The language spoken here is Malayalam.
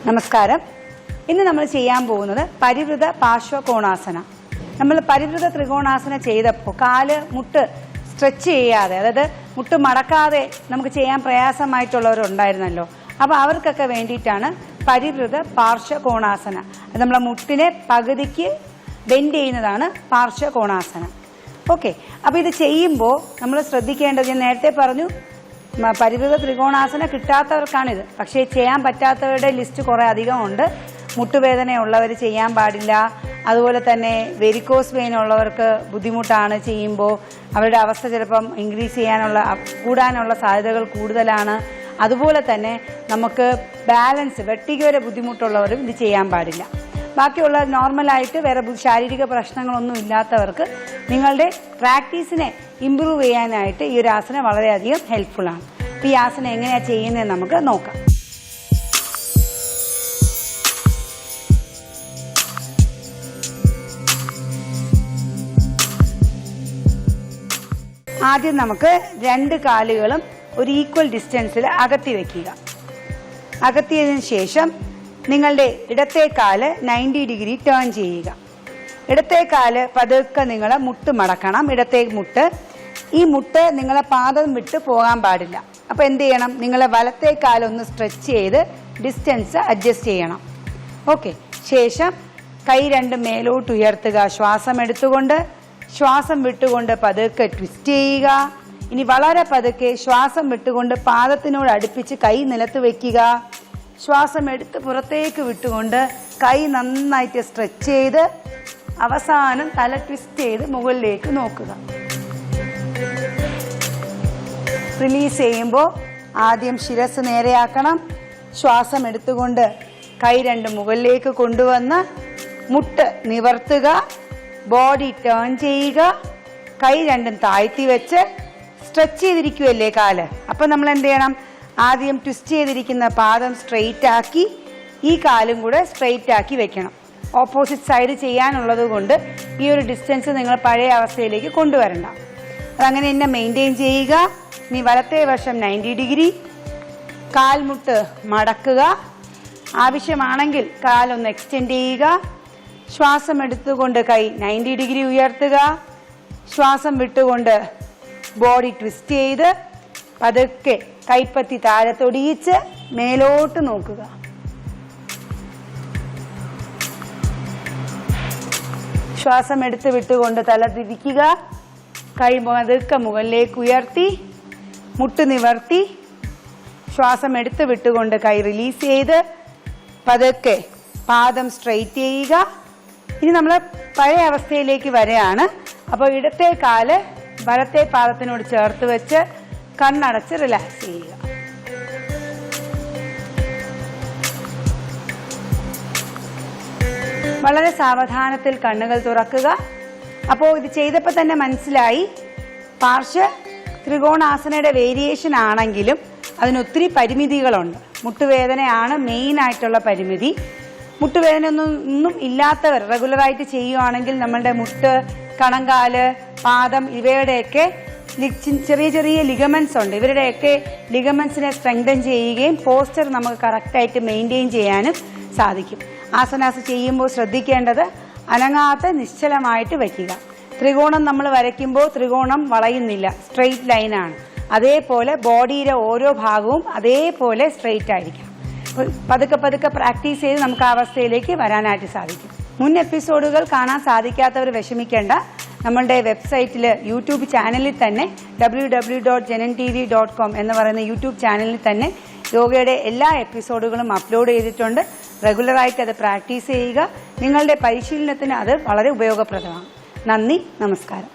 നമസ്കാരം. ഇന്ന് നമ്മൾ ചെയ്യാൻ പോകുന്നത് പരിവൃത പാർശ്വകോണാസന. നമ്മൾ പരിവൃത ത്രികോണാസന ചെയ്തപ്പോൾ കാല് മുട്ട് സ്ട്രെച്ച് ചെയ്യാതെ, അതായത് മുട്ട് മടക്കാതെ നമുക്ക് ചെയ്യാൻ പ്രയാസമായിട്ടുള്ളവരുണ്ടായിരുന്നല്ലോ. അപ്പോൾ അവർക്കൊക്കെ വേണ്ടിയിട്ടാണ് പരിവൃത പാർശ്വകോണാസന. അത് നമ്മളെ മുട്ടിനെ പകുതിക്ക് ബെൻഡ് ചെയ്യുന്നതാണ് പാർശ്വകോണാസന. ഓക്കെ, അപ്പോൾ ഇത് ചെയ്യുമ്പോൾ നമ്മൾ ശ്രദ്ധിക്കേണ്ടത്, ഞാൻ നേരത്തെ പറഞ്ഞു, പരിവൃത ത്രികോണാസന കിട്ടാത്തവർക്കാണിത്. പക്ഷേ ചെയ്യാൻ പറ്റാത്തവരുടെ ലിസ്റ്റ് കുറേ അധികമുണ്ട്. മുട്ടുവേദനയുള്ളവർ ചെയ്യാൻ പാടില്ല. അതുപോലെ തന്നെ വെരിക്കോസ് വെയിൻ ഉള്ളവർക്ക് ബുദ്ധിമുട്ടാണ് ചെയ്യുമ്പോൾ. അവരുടെ അവസ്ഥ ചിലപ്പം കൂടാനുള്ള സാധ്യതകൾ കൂടുതലാണ്. അതുപോലെ തന്നെ നമുക്ക് ബാലൻസ് വെട്ടികയുടെ ബുദ്ധിമുട്ടുള്ളവരും ഇത് ചെയ്യാൻ പാടില്ല. ബാക്കിയുള്ള നോർമലായിട്ട് വേറെ ശാരീരിക പ്രശ്നങ്ങളൊന്നും ഇല്ലാത്തവർക്ക് നിങ്ങളുടെ പ്രാക്ടീസിനെ ഇമ്പ്രൂവ് ചെയ്യാനായിട്ട് ഈ ഒരു ആസനം വളരെയധികം ഹെൽപ്ഫുള്ളാണ്. അപ്പോൾ ഈ ആസനം എങ്ങനെയാണ് ചെയ്യുന്നതെന്ന് നമുക്ക് നോക്കാം. ആദ്യം നമുക്ക് രണ്ട് കാലുകളും ഒരു ഈക്വൽ ഡിസ്റ്റൻസിൽ അകത്തി വയ്ക്കുക. അകത്തിയതിനു ശേഷം നിങ്ങളുടെ ഇടത്തെ കാല് 90 ഡിഗ്രി ടേൺ ചെയ്യുക. ഇടത്തെ കാല് പതുക്കെ നിങ്ങൾ മുട്ട് മടക്കണം. ഇടത്തെ മുട്ട്, ഈ മുട്ട് നിങ്ങളെ പാദം വിട്ട് പോകാൻ പാടില്ല. അപ്പോൾ എന്ത് ചെയ്യണം? നിങ്ങളെ വലത്തെ കാലൊന്ന് സ്ട്രെച്ച് ചെയ്ത് ഡിസ്റ്റൻസ് അഡ്ജസ്റ്റ് ചെയ്യണം. ഓക്കെ, ശേഷം കൈ രണ്ടും മേലോട്ട് ഉയർത്തുക. ശ്വാസം എടുത്തുകൊണ്ട് ശ്വാസം വിട്ടുകൊണ്ട് പതുക്കെ ട്വിസ്റ്റ് ചെയ്യുക. ഇനി വളരെ പതുക്കെ ശ്വാസം വിട്ടുകൊണ്ട് പാദത്തിനോട് അടുപ്പിച്ച് കൈ നിലത്ത് വയ്ക്കുക. ശ്വാസം എടുത്ത് പുറത്തേക്ക് വിട്ടുകൊണ്ട് കൈ നന്നായിട്ട് സ്ട്രെച്ച് ചെയ്ത് അവസാനം തല ട്വിസ്റ്റ് ചെയ്ത് മുകളിലേക്ക് നോക്കുക. റിലീസ് ചെയ്യുമ്പോൾ ആദ്യം ശിരസ് നേരെയാക്കണം. ശ്വാസം എടുത്തുകൊണ്ട് കൈ രണ്ട് മുകളിലേക്ക് കൊണ്ടുവന്ന് മുട്ട് നിവർത്തുക. ബോഡി ടേൺ ചെയ്യുക. കൈ രണ്ടും താഴ്ത്തി വെച്ച് സ്ട്രെച്ച് ചെയ്തിരിക്കുമല്ലേ കാല്. അപ്പം നമ്മൾ എന്ത് ചെയ്യണം? ആദ്യം ട്വിസ്റ്റ് ചെയ്തിരിക്കുന്ന പാദം സ്ട്രെയിറ്റ് ആക്കി ഈ കാലും കൂടെ സ്ട്രെയിറ്റ് ആക്കി വെക്കണം. ഓപ്പോസിറ്റ് സൈഡ് ചെയ്യാനുള്ളത് കൊണ്ട് ഈ ഒരു ഡിസ്റ്റൻസ് നിങ്ങൾ പഴയ അവസ്ഥയിലേക്ക് കൊണ്ടുവരണ്ട. അതങ്ങനെ തന്നെ മെയിൻറ്റെയിൻ ചെയ്യുക. ഇനി വലത്തെ വശം 90 ഡിഗ്രി, കാൽമുട്ട് മടക്കുക. ആവശ്യമാണെങ്കിൽ കാലൊന്ന് എക്സ്റ്റെൻഡ് ചെയ്യുക. ശ്വാസം എടുത്തുകൊണ്ട് കൈ 90 ഡിഗ്രി ഉയർത്തുക. ശ്വാസം വിട്ടുകൊണ്ട് ബോഡി ട്വിസ്റ്റ് ചെയ്ത് പതുക്കെ കൈപ്പത്തി താഴെ തൊടിയിച്ച് മേലോട്ട് നോക്കുക. ശ്വാസം എടുത്ത് വിട്ടുകൊണ്ട് തല തിരിക്കുക. കൈ പതുക്കെ മുകളിലേക്ക് ഉയർത്തി മുട്ട് നിവർത്തി ശ്വാസം എടുത്ത് വിട്ടുകൊണ്ട് കൈ റിലീസ് ചെയ്ത് പതുക്കെ പാദം സ്ട്രെയിറ്റ് ചെയ്യുക. ഇനി നമ്മൾ പഴയ അവസ്ഥയിലേക്ക് വരികയാണ്. അപ്പോൾ ഇടത്തെ കാല് വലത്തെ പാദത്തിനോട് ചേർത്ത് വെച്ച് കണ്ണടച്ച് റിലാക്സ് ചെയ്യുക. വളരെ സാവധാനത്തിൽ കണ്ണുകൾ തുറക്കുക. അപ്പോൾ ഇത് ചെയ്തപ്പോൾ തന്നെ മനസ്സിലായി, പാർശ്വ ത്രികോണാസനയുടെ വേരിയേഷൻ ആണെങ്കിലും അതിനൊത്തിരി പരിമിതികളുണ്ട്. മുട്ടുവേദനയാണ് മെയിൻ ആയിട്ടുള്ള പരിമിതി. മുട്ടുവേദന ഒന്നും ഇല്ലാത്തവർ റെഗുലറായിട്ട് ചെയ്യുകയാണെങ്കിൽ നമ്മളുടെ മുട്ട്, കണങ്കാല്, പാദം ഇവയുടെയൊക്കെ ചെറിയ ചെറിയ ലിഗമെന്റ്സ് ഉണ്ട്. ഇവരുടെയൊക്കെ ലിഗമെന്റ്സിനെ സ്ട്രെങ്തൻ ചെയ്യുകയും പോസ്റ്റർ നമുക്ക് കറക്റ്റായിട്ട് മെയിൻറ്റെയിൻ ചെയ്യാനും സാധിക്കും. ആസനാസ് ചെയ്യുമ്പോൾ ശ്രദ്ധിക്കേണ്ടത് അനങ്ങാത്ത നിശ്ചലമായിട്ട് വയ്ക്കുക. ത്രികോണം നമ്മൾ വരയ്ക്കുമ്പോൾ ത്രികോണം വളയുന്നില്ല, സ്ട്രെയിറ്റ് ലൈനാണ്. അതേപോലെ ബോഡിയുടെ ഓരോ ഭാഗവും അതേപോലെ സ്ട്രെയിറ്റ് ആയിരിക്കണം. പതുക്കെ പതുക്കെ പ്രാക്ടീസ് ചെയ്ത് നമുക്ക് ആ അവസ്ഥയിലേക്ക് വരാനായിട്ട് സാധിക്കും. മുൻ എപ്പിസോഡുകൾ കാണാൻ സാധിക്കാത്തവർ വിഷമിക്കേണ്ട. നമ്മളുടെ വെബ്സൈറ്റിൽ യൂട്യൂബ് ചാനലിൽ തന്നെ www.janantv.com എന്ന് പറയുന്ന യൂട്യൂബ് ചാനലിൽ തന്നെ യോഗയുടെ എല്ലാ എപ്പിസോഡുകളും അപ്ലോഡ് ചെയ്തിട്ടുണ്ട്. റെഗുലറായിട്ട് അത് പ്രാക്ടീസ് ചെയ്യുക. നിങ്ങളുടെ പരിശീലനത്തിന് അത് വളരെ ഉപയോഗപ്രദമാണ്. നന്ദി, നമസ്കാരം.